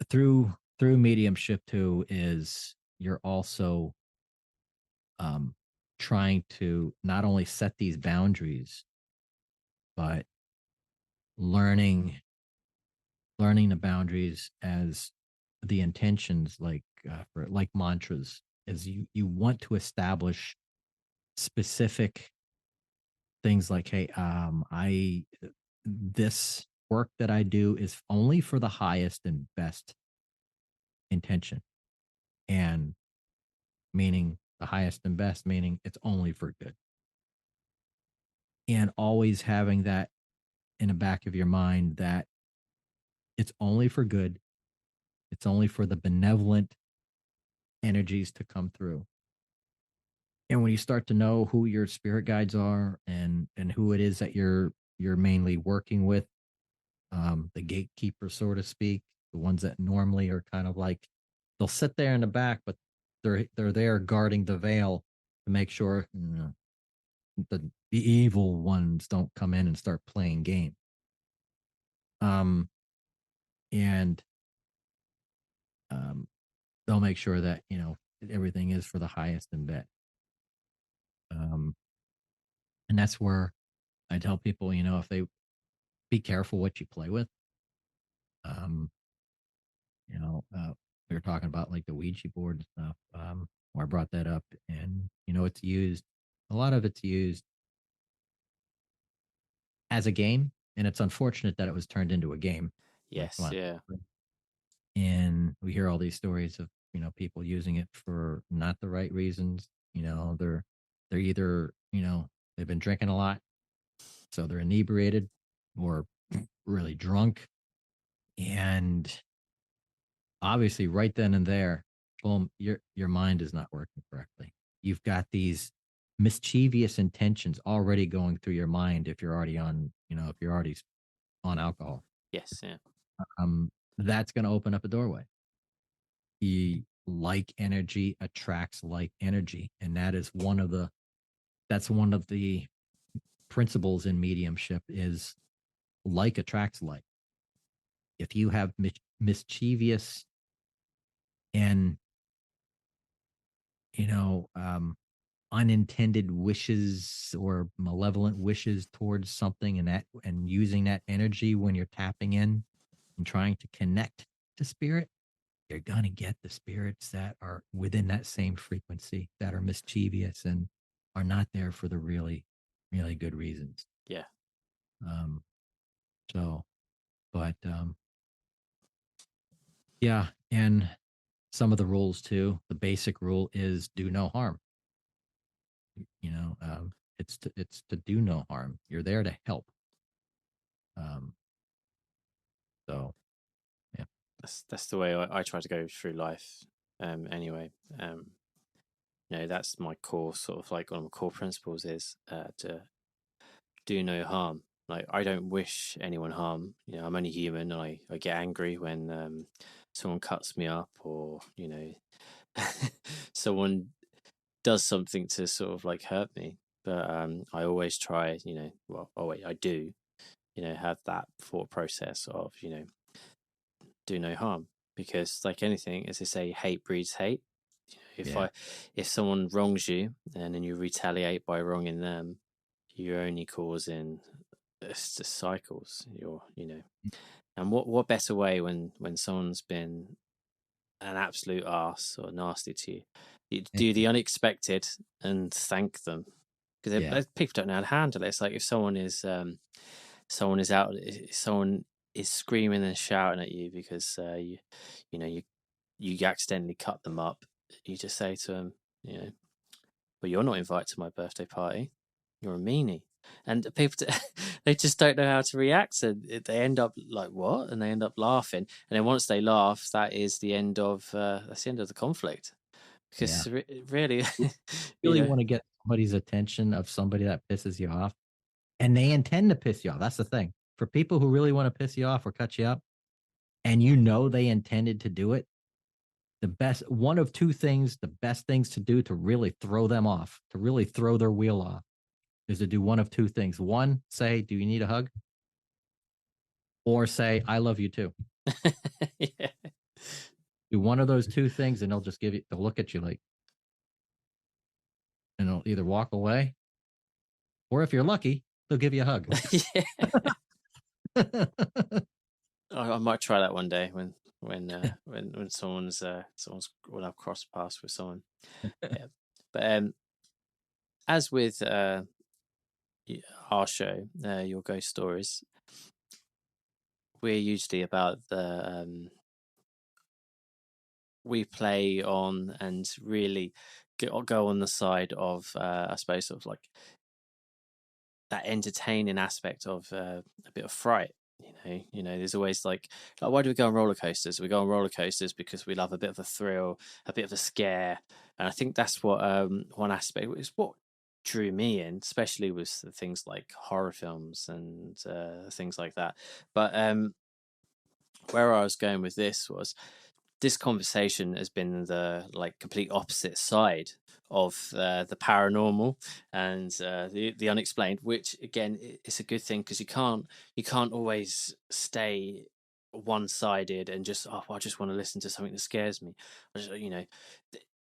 through mediumship too is you're also, um, trying to not only set these boundaries, but learning the boundaries as the intentions, like, for like mantras, is you want to establish specific things like, hey, I this work that I do is only for the highest and best intention, and meaning the highest and best, meaning it's only for good, and always having that in the back of your mind that it's only for good, it's only for the benevolent energies to come through. And when you start to know who your spirit guides are and who it is that you're mainly working with, the gatekeeper, so to speak, the ones that normally are kind of like, they'll sit there in the back, but they're there guarding the veil to make sure, you know, the evil ones don't come in and start playing game. Um, and um, they'll make sure that, you know, everything is for the highest and best. Um, and that's where I tell people, you know, if they be careful what you play with. Um, you know, we were talking about like the Ouija board and stuff. Where I brought that up, and you know, it's used. A lot of it's used as a game, and it's unfortunate that it was turned into a game. Like, come Yes. on. Yeah. And we hear all these stories of, you know, people using it for not the right reasons. You know, they're either, you know, they've been drinking a lot, so they're inebriated, or really drunk, and obviously right then and there, boom, your mind is not working correctly. You've got these mischievous intentions already going through your mind if you're already on, you know, if you're already on alcohol. Yes. Yeah. Um, that's going to open up a doorway. Like energy attracts like energy, and that's one of the principles in mediumship is like attracts like. If you have mischievous and, you know, unintended wishes or malevolent wishes towards something, and using that energy when you're tapping in and trying to connect to spirit, you're gonna get the spirits that are within that same frequency, that are mischievous and are not there for the really, really good reasons. Yeah. Um, so, but yeah, and some of the rules too. The basic rule is do no harm. You know, it's to do no harm. You're there to help. Um, so yeah, That's the way I try to go through life. Anyway, that's my core sort of like one of my core principles is to do no harm. Like I don't wish anyone harm. I'm only human, and I get angry when someone cuts me up, or someone does something to sort of like hurt me. But I always try, I do, have that thought process of, do no harm, because like anything, as they say, hate breeds hate. If yeah, I, if someone wrongs you and then you retaliate by wronging them, you're only causing it's just cycles. And what better way when someone's been an absolute arse or nasty to you? You do the unexpected and thank them, yeah, because people don't know how to handle it. It's like if someone is someone is screaming and shouting at you because you know you accidentally cut them up. You just say to them, well, you're not invited to my birthday party. You're a meanie. And people, they just don't know how to react. And they end up like, what? And they end up laughing. And then once they laugh, that's the end of the conflict. yeah. Because really, Really want to get somebody's attention of somebody that pisses you off, and they intend to piss you off. That's the thing. For people who really want to piss you off or cut you up, and they intended to do it, the best one of two things, the best things to do to really throw them off, to really throw their wheel off, is to do one of two things. One, say, "Do you need a hug?" Or say, "I love you too." yeah. Do one of those two things, and they'll look at you like, and they'll either walk away, or if you're lucky, they'll give you a hug. yeah. I might try that one day when someone's when I've crossed paths with someone. Yeah. But as with our show, Your Ghost Stories, we're usually about we play on and really go on the side of I suppose sort of like that entertaining aspect of a bit of fright. There's always like why do we go on roller coasters? We go on roller coasters because we love a bit of a thrill, a bit of a scare, and I think that's what one aspect is what drew me in, especially with things like horror films and things like that. But where I was going with this was this conversation has been the like complete opposite side of the paranormal and the unexplained, which again is a good thing because you can't always stay one-sided and just I just want to listen to something that scares me.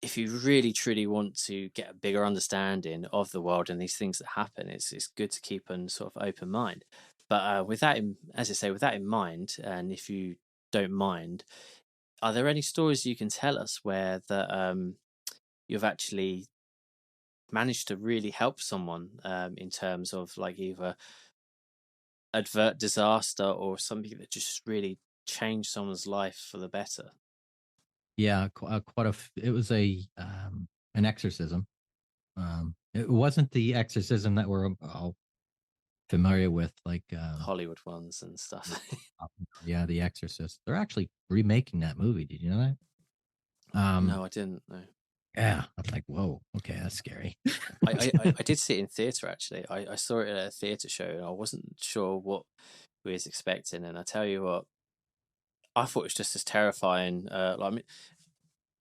If you really truly want to get a bigger understanding of the world and these things that happen, it's good to keep an sort of open mind. But with that as I say, with that in mind, and if you don't mind, are there any stories you can tell us where you've actually managed to really help someone in terms of like either advert disaster or something that just really changed someone's life for the better? Yeah, it was an exorcism. It wasn't the exorcism that we're all familiar with, like Hollywood ones and stuff. yeah, The Exorcist. They're actually remaking that movie. Did you know that? No, I didn't know. Yeah, I was like, whoa, okay, that's scary. I did see it in theatre actually. I saw it at a theatre show and I wasn't sure what we was expecting. And I tell you what, I thought it was just as terrifying. I mean,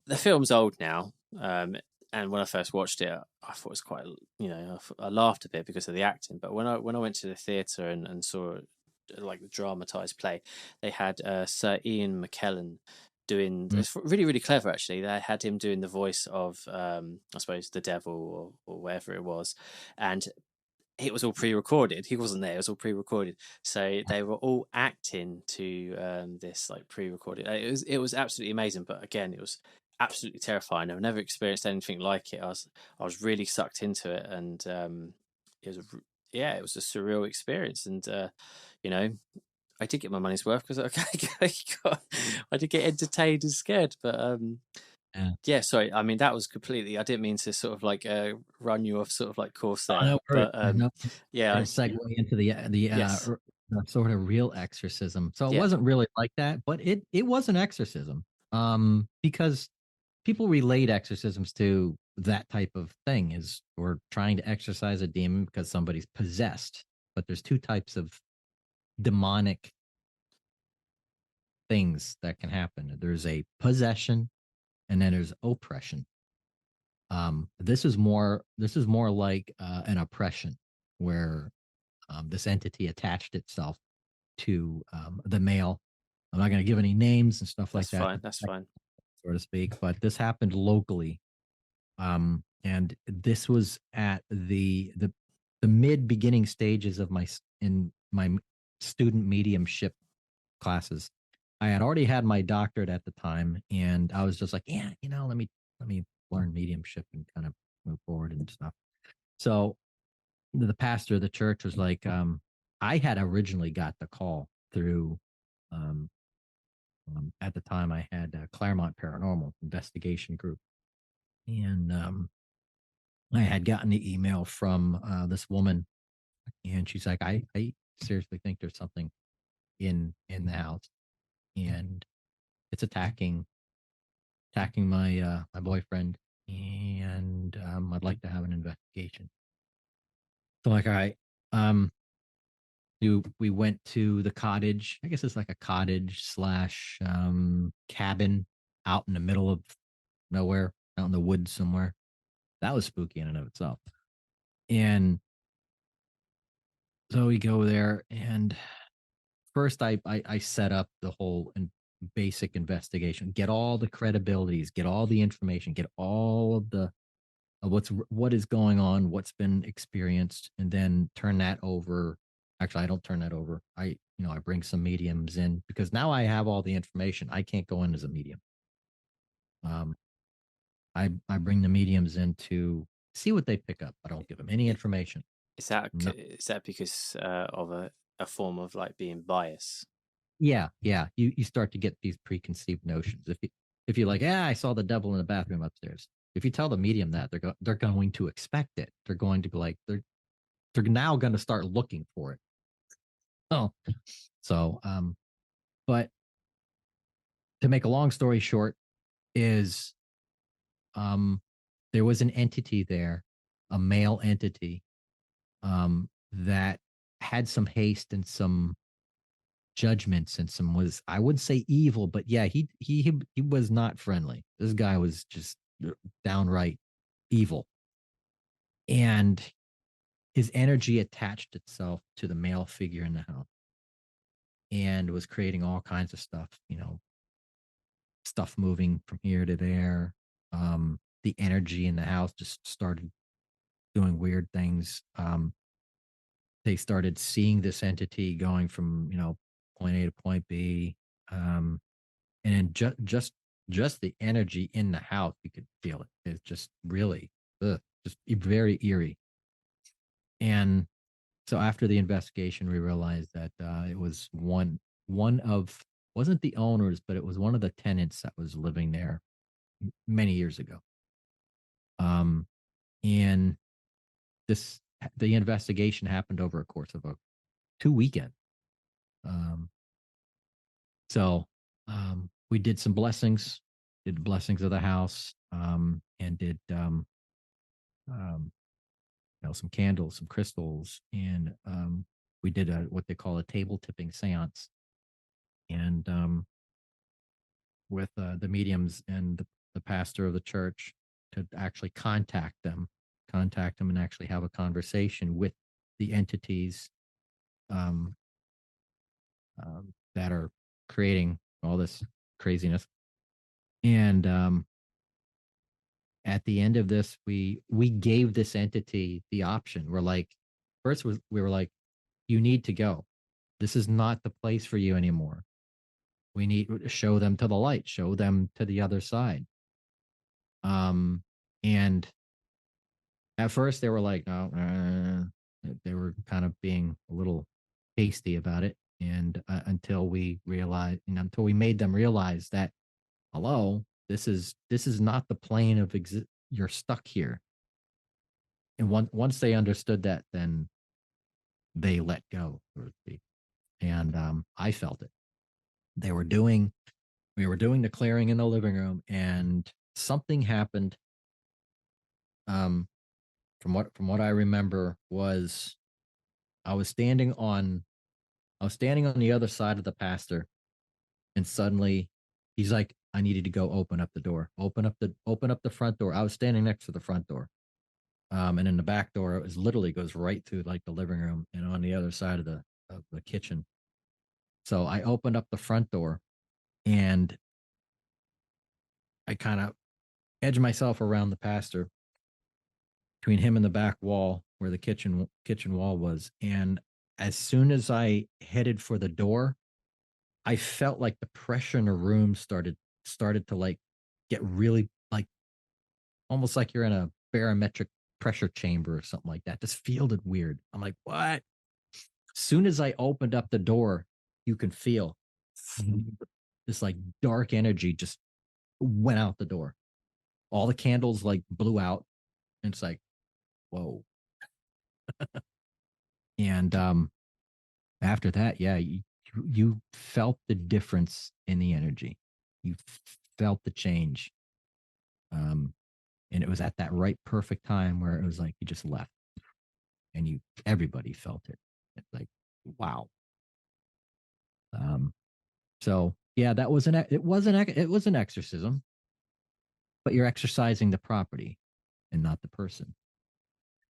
the film's old now, and when I first watched it, I thought it was quite, I laughed a bit because of the acting. But when I went to the theatre and saw like the dramatized play, they had Sir Ian McKellen doing. Mm, It's really really clever actually. They had him doing the voice of I suppose the devil or whatever it was, and it was all pre-recorded. He wasn't there. It was all pre-recorded. So they were all acting to this like pre-recorded. It was absolutely amazing. But again, it was absolutely terrifying. I've never experienced anything like it. I was really sucked into it, and it was it was a surreal experience. And you know, I did get my money's worth because I did get entertained and scared. But Yeah. yeah, sorry. I mean, that was completely. I didn't mean to sort of like run you off sort of like course Oh, there, no worries. but No, yeah, it'll segue into yes, the sort of real exorcism. So it yeah, wasn't really like that, but it was an exorcism. Because people relate exorcisms to that type of thing is we're trying to exorcise a demon because somebody's possessed. But there's two types of demonic things that can happen. There's a possession and then there's oppression. This is more like an oppression where this entity attached itself to the male. I'm not going to give any names and stuff like that's that, fine. That's fine. so to speak, but this happened locally. And this was at the mid beginning stages of in my student mediumship classes. I had already had my doctorate at the time, and I was just like, yeah, let me learn mediumship and kind of move forward and stuff. So the pastor of the church was like, I had originally got the call through, um, at the time I had a Claremont Paranormal Investigation Group, and I had gotten the email from this woman, and she's like, I seriously think there's something in the house, and it's attacking my boyfriend, and I'd like to have an investigation. So like, all right, um, we went to the cottage. I guess it's like a cottage slash cabin out in the middle of nowhere, out in the woods somewhere. That was spooky in and of itself. And so we go there, and first I set up the whole basic investigation, get all the credibilities, get all the information, get all of the what is going on, what's been experienced, and then turn that over. Actually, I don't turn that over. I bring some mediums in because now I have all the information. I can't go in as a medium. Um, I bring the mediums in to see what they pick up. I don't give them any I- information. No. Is that because of a form of like being biased? Yeah, yeah. You start to get these preconceived notions. If you're like, yeah, I saw the devil in the bathroom upstairs. If you tell the medium that, they're going to expect it. They're going to be like they're now going to start looking for it. Oh, so but to make a long story short, is um, there was an entity there, a male entity, that had some haste and some judgments and some was I would say evil, but yeah, he was not friendly. This guy was just downright evil, and his energy attached itself to the male figure in the house and was creating all kinds of stuff. Stuff moving from here to there. The energy in the house just started doing weird things. They started seeing this entity going from point A to point B, and then just the energy in the house, you could feel it. It's just really, just very eerie. And so after the investigation, we realized that it was one of wasn't the owners, but it was one of the tenants that was living there many years ago. Um, and this the investigation happened over a course of a 2 weekend. Um, so we did some blessings, did blessings of the house, and did um, some candles, some crystals, and we did what they call a table tipping seance, and with the mediums and the pastor of the church to actually contact them, and actually have a conversation with the entities um, that are creating all this craziness. And at the end of this, we gave this entity the option. We're like, first was we were like, you need to go. This is not the place for you anymore. We need to show them to the light, show them to the other side. And at first they were like, no, they were kind of being a little hasty about it. And until we realized, until we made them realize that, hello, this is not the plane of you're stuck here. And once they understood that, then they let go, so to speak. And I felt it. They were doing, we were doing the clearing in the living room, and something happened. Um, from what I remember was I was standing on I was standing on the other side of the pastor, and suddenly he's like, I needed to go open up the door. Open up the front door. I was standing next to the front door. And in the back door, it was literally goes right through like the living room and on the other side of the kitchen. So I opened up the front door and I kind of edged myself around the pastor between him and the back wall where the kitchen wall was. And as soon as I headed for the door, I felt like the pressure in the room started to like get really like almost like you're in a barometric pressure chamber or something like that. Just felt it weird. I'm like, what? Soon as I opened up the door, you can feel this like dark energy just went out the door. All the candles like blew out. And it's like, whoa. And after that, yeah, you felt the difference in the energy. You felt the change. And it was at that right perfect time where it was like you just left and everybody felt it. It's like, wow. So yeah, that was an exorcism, but you're exercising the property and not the person,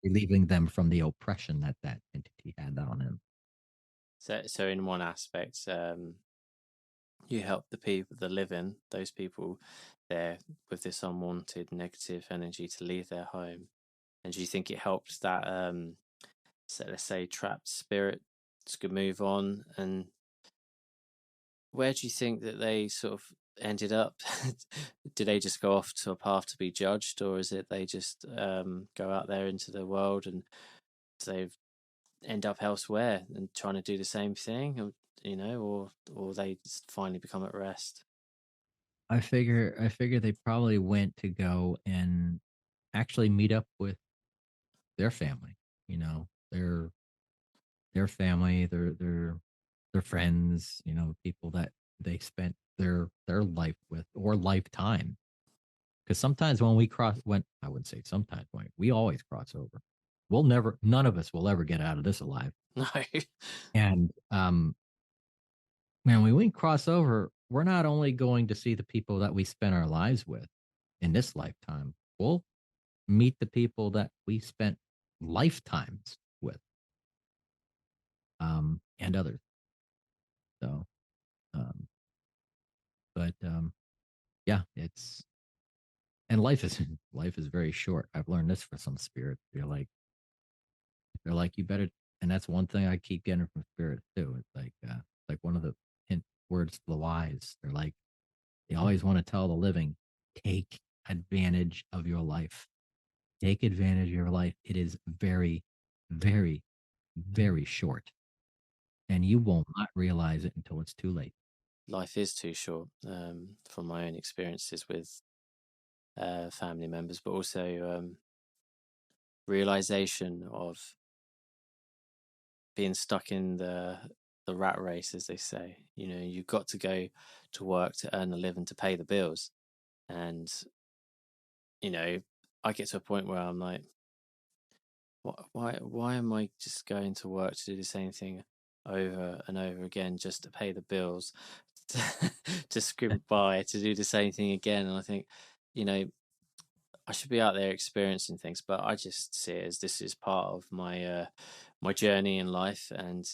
relieving them from the oppression that that entity had on him. So in one aspect, you help the people, the living, those people there with this unwanted negative energy to leave their home. And do you think it helped that, so let's say, trapped spirit to move on? And where do you think that they sort of ended up? Do they just go off to a path to be judged, or is it they just go out there into the world and they end up elsewhere and trying to do the same thing, or they just finally become at rest? I figure they probably went to go and actually meet up with their family, you know, their family, their friends, you know, people that they spent their life with or lifetime. Because sometimes when I wouldn't say sometimes, when we always cross over. None of us will ever get out of this alive. No. And man, when we cross over, we're not only going to see the people that we spent our lives with in this lifetime, we'll meet the people that we spent lifetimes with, and others. So, um, but yeah, it's and life is life is very short. I've learned this for some spirits. They're like you better, and that's one thing I keep getting from spirits too. It's like one of the hint words to the wise. They're like they always want to tell the living, take advantage of your life. Take advantage of your life. It is very, very, very short, and you will not realize it until it's too late. Life is too short, from my own experiences with family members, but also realization of being stuck in the rat race, as they say. You've got to go to work to earn a living to pay the bills, and I get to a point where I'm like, why am I just going to work to do the same thing over and over again just to pay the bills, to scrimp by, to do the same thing again? And I think, I should be out there experiencing things, but I just see it as this is part of my journey in life, and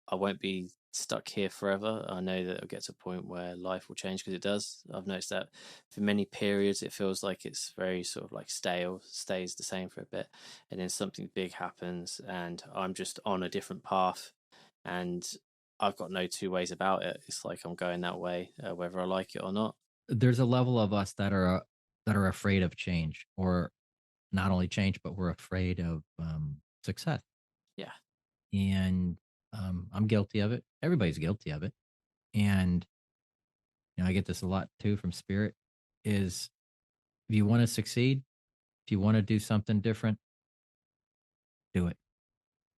I won't be stuck here forever. I know that it'll get to a point where life will change, because it does. I've noticed that for many periods it feels like it's very sort of like stale, stays the same for a bit, and then something big happens and I'm just on a different path, and I've got no two ways about it. It's like I'm going that way, whether I like it or not. There's a level of us that are afraid of change, or not only change, but we're afraid of success. Yeah. And I'm guilty of it. Everybody's guilty of it. And I get this a lot too from Spirit. Is if you want to succeed, if you want to do something different, do it.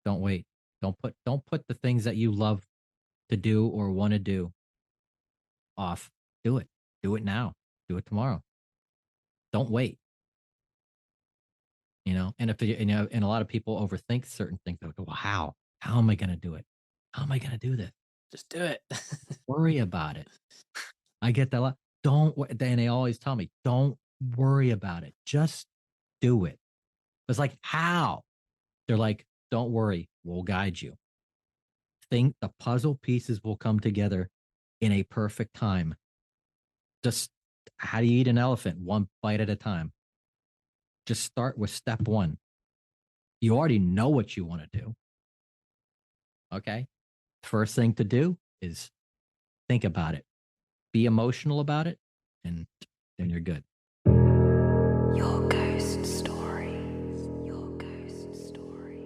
Don't wait. Don't put the things that you love to do or want to do off. Do it. Do it now. Do it tomorrow. Don't wait. And if and a lot of people overthink certain things. They go, well, how am I going to do it? How am I going to do this? Just do it. Worry about it. I get that a lot. And they always tell me, don't worry about it. Just do it. It's like, how? They're like, don't worry. We'll guide you. Think the puzzle pieces will come together in a perfect time. Just how do you eat an elephant? One bite at a time. Just start with step one. You already know what you want to do. Okay. First thing to do is think about it. Be emotional about it, and then you're good. Your ghost stories. Your ghost stories.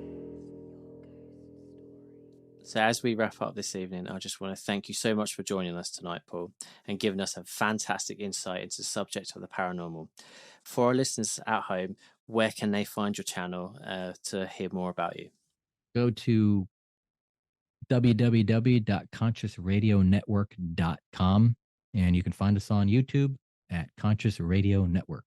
So as we wrap up this evening, I just want to thank you so much for joining us tonight, Paul, and giving us a fantastic insight into the subject of the paranormal. For our listeners at home, where can they find your channel to hear more about you? Go to www.consciousradionetwork.com, and you can find us on YouTube at Conscious Radio Network.